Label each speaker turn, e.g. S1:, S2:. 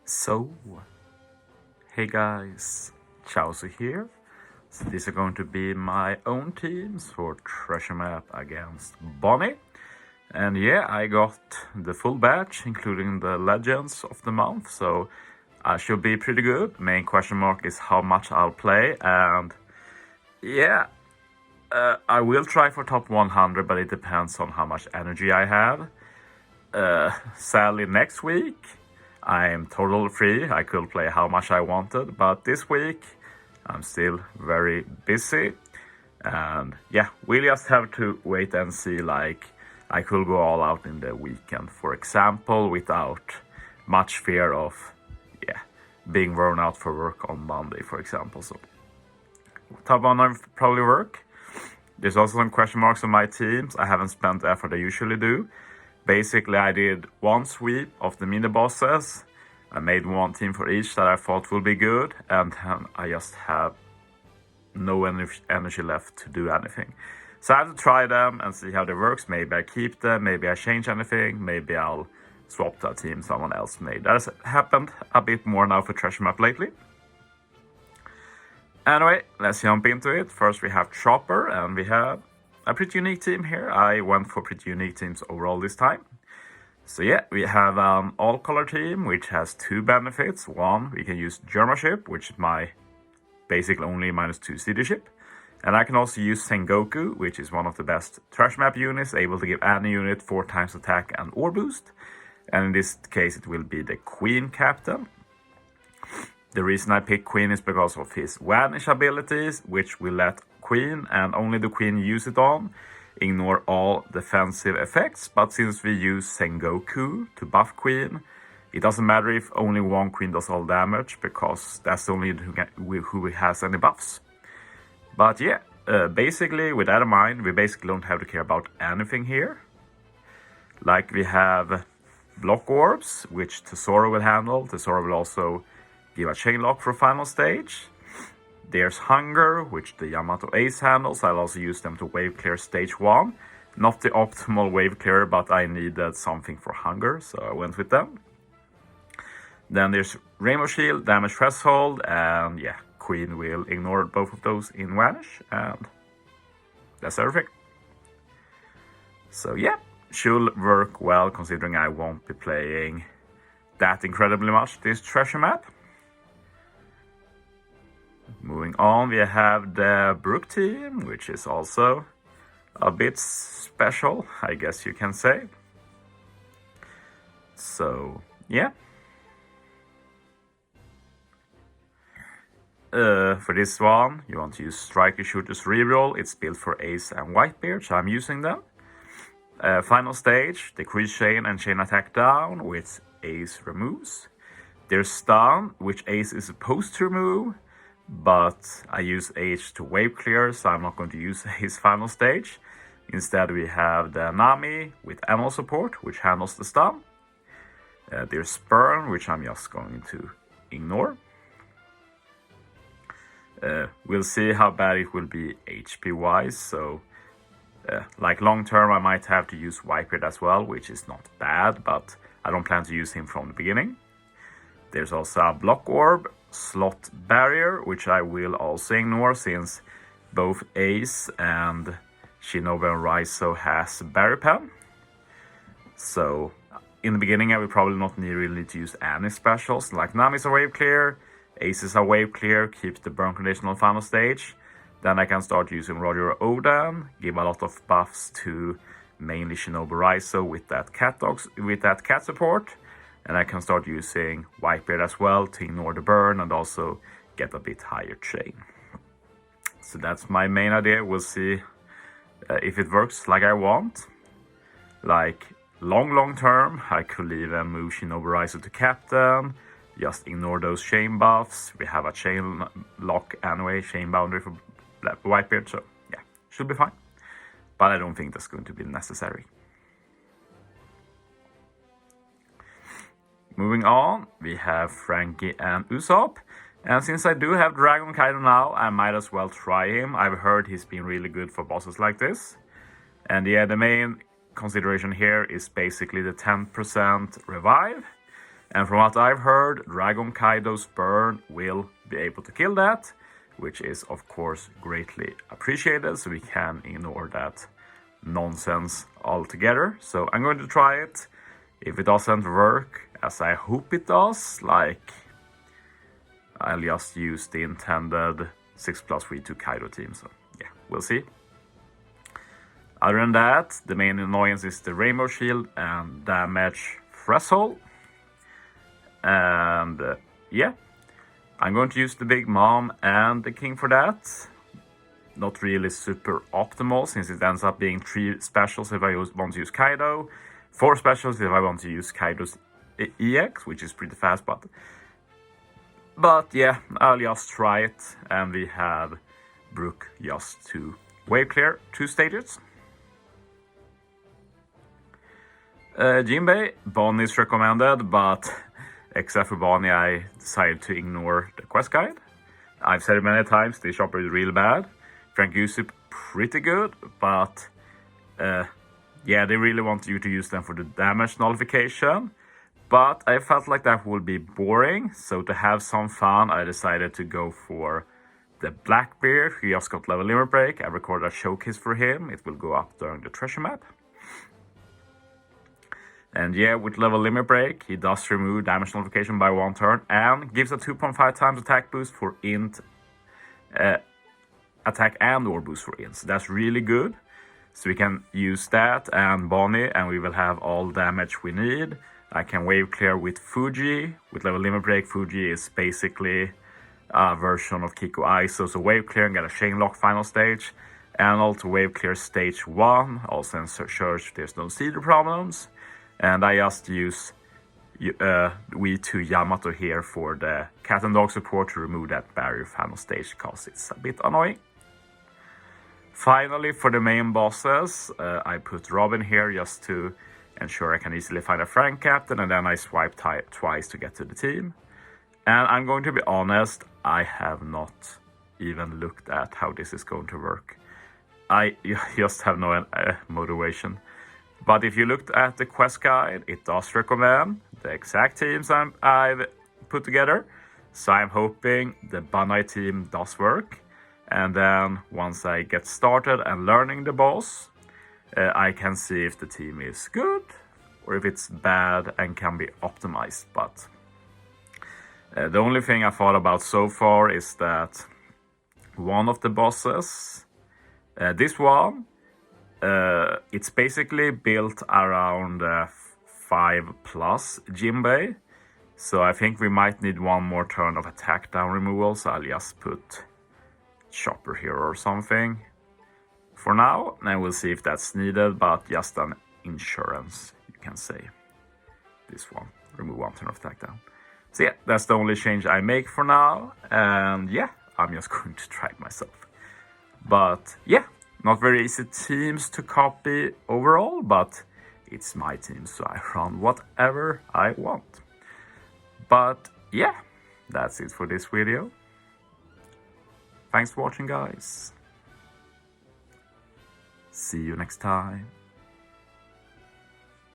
S1: So, hey guys, Chauzu here. So these are going to be my own teams for Treasure Map against Bonney. And yeah, I got the full batch, including the legends of the month, so I should be pretty good. Main question mark is how much I'll play, and yeah, I will try for top 100, but it depends on how much energy I have. Sadly, next week I'm totally free. I could play how much I wanted, but this week I'm still very busy. And yeah, we just have to wait and see. Like, I could go all out in the weekend, for example, without much fear of being worn out for work on Monday, for example. So top 100 probably work. There's also some question marks on my teams. I haven't spent the effort I usually do. Basically, I did one sweep of the mini bosses. I made one team for each that I thought would be good, and then I just have no energy left to do anything. So I have to try them and see how they works. Maybe I keep them, maybe I change anything, maybe I'll swap that team someone else made. That has happened a bit more now for Treasure Map lately. Anyway, let's jump into it. First we have Chopper, and we have a pretty unique team here. I went for pretty unique teams overall this time. So yeah, we have an all-color team, which has two benefits. One, we can use Germa ship, which is my basically only -2 CD ship. And I can also use Sengoku, which is one of the best Treasure Map units, able to give any unit 4 times attack and ore boost. And in this case, it will be the Queen Captain. The reason I picked Queen is because of his Vanish abilities, which will let Queen, and only the Queen use it on, ignore all defensive effects. But since we use Sengoku to buff Queen, it doesn't matter if only one Queen does all damage, because that's the only who has any buffs. But yeah, basically with that in mind, we basically don't have to care about anything here. Like, we have block orbs, which Tesoro will handle. Tesoro will also give a chain lock for final stage. There's Hunger, which the Yamato Ace handles. I'll also use them to wave clear stage 1. Not the optimal wave clear, but I needed something for Hunger, so I went with them. Then there's Rainbow Shield, Damage Threshold, and yeah, Queen will ignore both of those in Vanish, and that's everything. So yeah, should work well considering I won't be playing that incredibly much this Treasure Map. Moving on, we have the Brook team, which is also a bit special, I guess you can say. So yeah. For this one, you want to use Striker Shooter's Reroll. It's built for Ace and Whitebeard, so I'm using them. Final stage, decrease chain and chain attack down, which Ace removes. There's Stun, which Ace is supposed to remove, but I use Ace to wave clear, so I'm not going to use Ace final stage. Instead, we have the Nami with ammo support, which handles the stun. There's Spurn, which I'm just going to ignore. We'll see how bad it will be HP wise, so like long term I might have to use Whitebeard as well, which is not bad, but I don't plan to use him from the beginning. There's also a block orb, slot barrier, which I will also ignore since both Ace and Shinobu and Raizo has barrier pen. So in the beginning I will probably not really need to use any specials, like Nami's a wave clear, Aces are wave clear, keeps the burn condition on final stage. Then I can start using Roger or Odan, give a lot of buffs to mainly Shinobu Raizo with that cat support. And I can start using Whitebeard as well to ignore the burn and also get a bit higher chain. So that's my main idea. We'll see if it works like I want. Like long term, I could even move Shinobu Raizo to captain. Just ignore those chain buffs. We have a chain lock anyway, chain boundary for Whitebeard, so yeah, should be fine. But I don't think that's going to be necessary. Moving on, we have Franky and Usopp. And since I do have Dragon Kaido now, I might as well try him. I've heard he's been really good for bosses like this. And yeah, the main consideration here is basically the 10% revive. And from what I've heard, Dragon Kaido's burn will be able to kill that, which is of course greatly appreciated, so we can ignore that nonsense altogether. So I'm going to try it. If it doesn't work, as I hope it does, like, I'll just use the intended 6+V2 Kaido team, so yeah, we'll see. Other than that, the main annoyance is the Rainbow Shield and damage threshold. And yeah, I'm going to use the Big Mom and the King for that. Not really super optimal, since it ends up being 3 specials if I want to use Kaido, 4 specials if I want to use Kaido's EX, which is pretty fast, but yeah, I'll just try it. And we have Brook just to wave clear 2 stages. Jinbei, Bonney is recommended, but except for Bonney, I decided to ignore the quest guide. I've said it many times, the shopper is really bad. Franky and Usopp, pretty good, but yeah, they really want you to use them for the damage nullification. But I felt like that would be boring, so to have some fun, I decided to go for the Blackbeard, who just got level limit break. I recorded a showcase for him, it will go up during the treasure map. And yeah, with level limit break, he does remove damage nullification by 1 turn and gives a 2.5 times attack boost for int, attack and or boost for int. So that's really good. So we can use that and Bonney, and we will have all damage we need. I can wave clear with Fuji. With level limit break, Fuji is basically a version of Kiko Iso. So wave clear and get a chain lock final stage. And also wave clear stage 1. Also ensure there's no cedar problems. And I just use V2 Yamato here for the cat and dog support to remove that barrier final stage, because it's a bit annoying. Finally, for the main bosses, I put Robin here just to ensure I can easily find a Frank captain, and then I swipe twice to get to the team. And I'm going to be honest, I have not even looked at how this is going to work. I just have no motivation. But if you looked at the quest guide, it does recommend the exact teams I've put together. So I'm hoping the Bonney team does work. And then once I get started and learning the boss, I can see if the team is good or if it's bad and can be optimized. But the only thing I thought about so far is that one of the bosses, this one, it's basically built around 5+ Jinbei. So I think we might need 1 more turn of attack down removal. So I'll just put Chopper here or something for now. And we'll see if that's needed, but just an insurance, you can say. This one, remove 1 turn of attack down. So yeah, that's the only change I make for now. And yeah, I'm just going to try it myself. But yeah, not very easy teams to copy overall, but it's my team, so I run whatever I want. But yeah, that's it for this video. Thanks for watching, guys. See you next time.